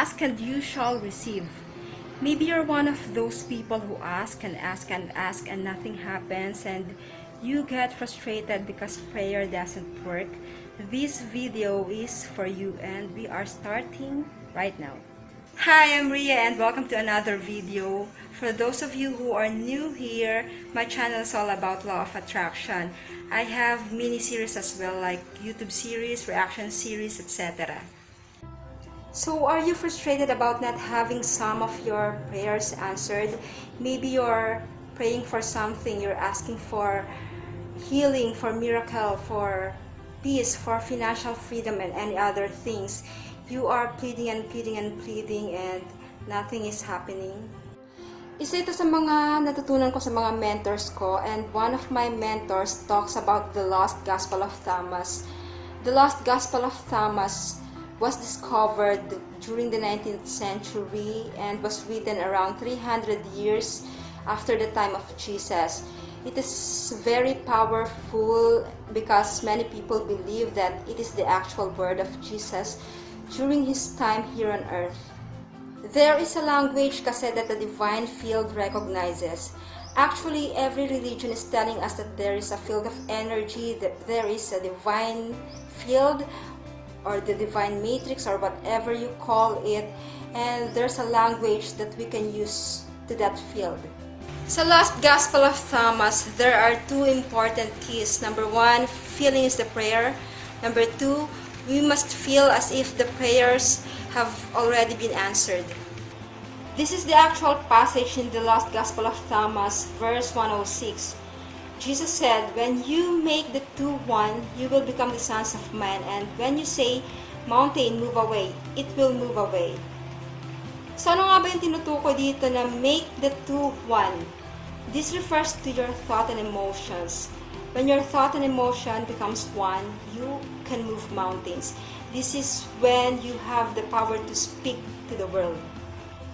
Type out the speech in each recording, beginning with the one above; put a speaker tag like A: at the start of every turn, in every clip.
A: Ask and you shall receive. Maybe you're one of those people who ask and ask and ask and nothing happens and you get frustrated because prayer doesn't work. This video is for you and we are starting right now. Hi, I'm Ria and welcome to another video. For those of you who are new here, my channel is all about law of attraction. I have mini series as well, like YouTube series, reaction series, etc. So are you frustrated about not having some of your prayers answered? Maybe you're praying for something, you're asking for healing, for miracle, for peace, for financial freedom and any other things. You are pleading and pleading and pleading and nothing is happening. Isa ito sa mga natutunan ko sa mga mentors ko, and one of my mentors talks about the lost Gospel of Thomas. The lost Gospel of Thomas was discovered during the 19th century and was written around 300 years after the time of Jesus. It is very powerful because many people believe that it is the actual word of Jesus during his time here on earth. There is a language kasi that the divine field recognizes. Actually, every religion is telling us that there is a field of energy, that there is a divine field, or the divine matrix, or whatever you call it, and there's a language that we can use to that field. Sa Lost Gospel of Thomas, there are two important keys. Number one, feeling is the prayer. Number two, we must feel as if the prayers have already been answered. This is the actual passage in the Lost Gospel of Thomas, verse 106. Jesus said, when you make the two one, you will become the sons of man. And when you say, mountain, move away, it will move away. So ano nga ba yung tinutukoy dito na make the two one? This refers to your thought and emotions. When your thought and emotion becomes one, you can move mountains. This is when you have the power to speak to the world.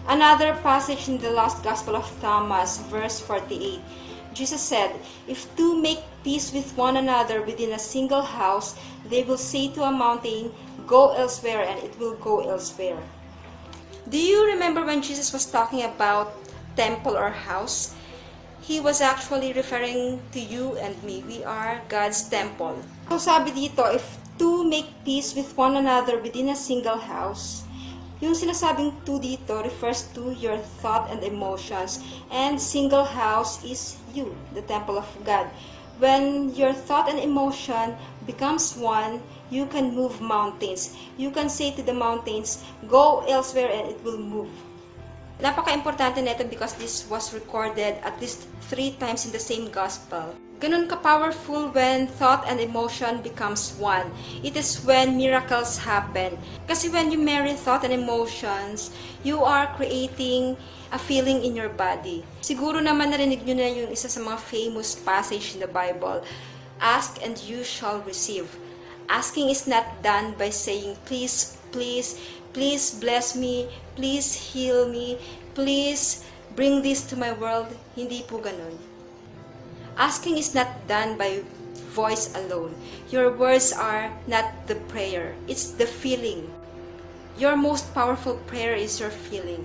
A: Another passage in the Lost Gospel of Thomas, verse 48. Jesus said, if two make peace with one another within a single house, they will say to a mountain, go elsewhere, and it will go elsewhere. Do you remember when Jesus was talking about temple or house? He was actually referring to you and me. We are God's temple. So sabi dito, if two make peace with one another within a single house, yung sinasabing two dito refers to your thought and emotions, and single house is you, the temple of God. When your thought and emotion becomes one, you can move mountains. You can say to the mountains, go elsewhere, and it will move. Napaka-importante nito because this was recorded at least 3 times in the same gospel. Ganun ka-powerful when thought and emotion becomes one. It is when miracles happen. Kasi when you marry thought and emotions, you are creating a feeling in your body. Siguro naman narinig nyo na yung isa sa mga famous passage in the Bible. Ask and you shall receive. Asking is not done by saying, please, please, please bless me, please heal me, please bring this to my world. Hindi po ganun. Asking is not done by voice alone. Your words are not the prayer. It's the feeling. Your most powerful prayer is your feeling.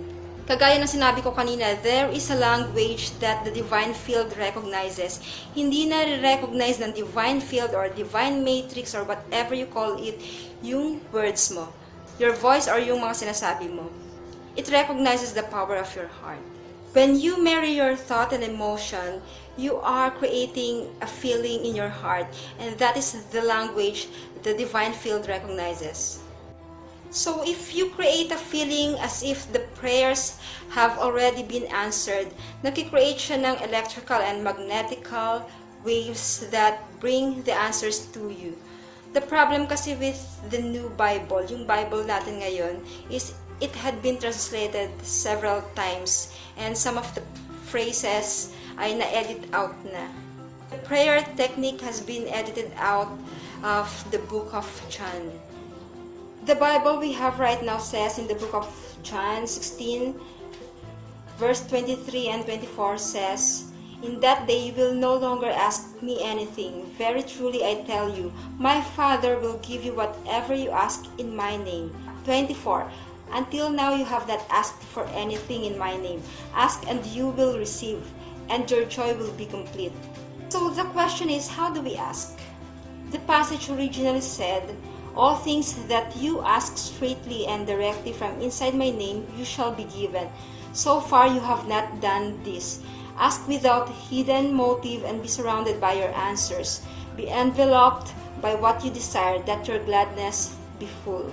A: Kagaya ng sinabi ko kanina, there is a language that the divine field recognizes. Hindi na recognize ng divine field or divine matrix or whatever you call it, yung words mo. Your voice or yung mga sinasabi mo. It recognizes the power of your heart. When you marry your thought and emotion, you are creating a feeling in your heart, and that is the language the divine field recognizes. So if you create a feeling as if the prayers have already been answered, nagki-create siya ng electrical and magnetical waves that bring the answers to you. The problem kasi with the new Bible, yung Bible natin ngayon, is it had been translated several times and some of the phrases ay na-edit out na. The prayer technique has been edited out of the book of John. The Bible we have right now says in the book of John 16, verse 23 and 24 says, in that day you will no longer ask me anything. Very truly I tell you, my Father will give you whatever you ask in my name. 24. Until now, you have not asked for anything in my name. Ask and you will receive, and your joy will be complete. So the question is, how do we ask? The passage originally said, all things that you ask straightly and directly from inside my name, you shall be given. So far, you have not done this. Ask without hidden motive and be surrounded by your answers. Be enveloped by what you desire, that your gladness be full.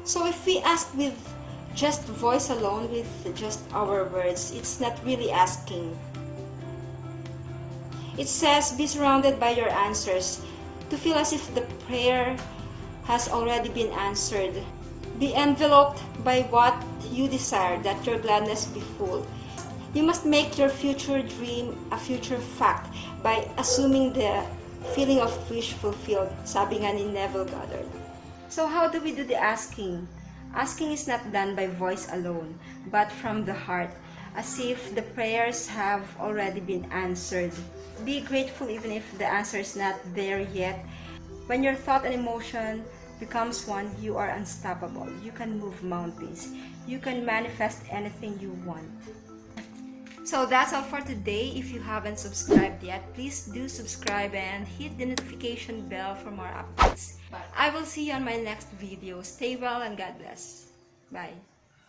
A: So if we ask with just voice alone, with just our words, it's not really asking. It says, be surrounded by your answers, to feel as if the prayer has already been answered. Be enveloped by what you desire, that your gladness be full. You must make your future dream a future fact by assuming the feeling of wish fulfilled, sabi nga ni Neville Goddard. So how do we do the asking? Asking is not done by voice alone, but from the heart, as if the prayers have already been answered. Be grateful even if the answer is not there yet. When your thought and emotion becomes one, you are unstoppable. You can move mountains. You can manifest anything you want. So that's all for today. If you haven't subscribed yet, please do subscribe and hit the notification bell for more updates. I will see you on my next video. Stay well and God bless. Bye.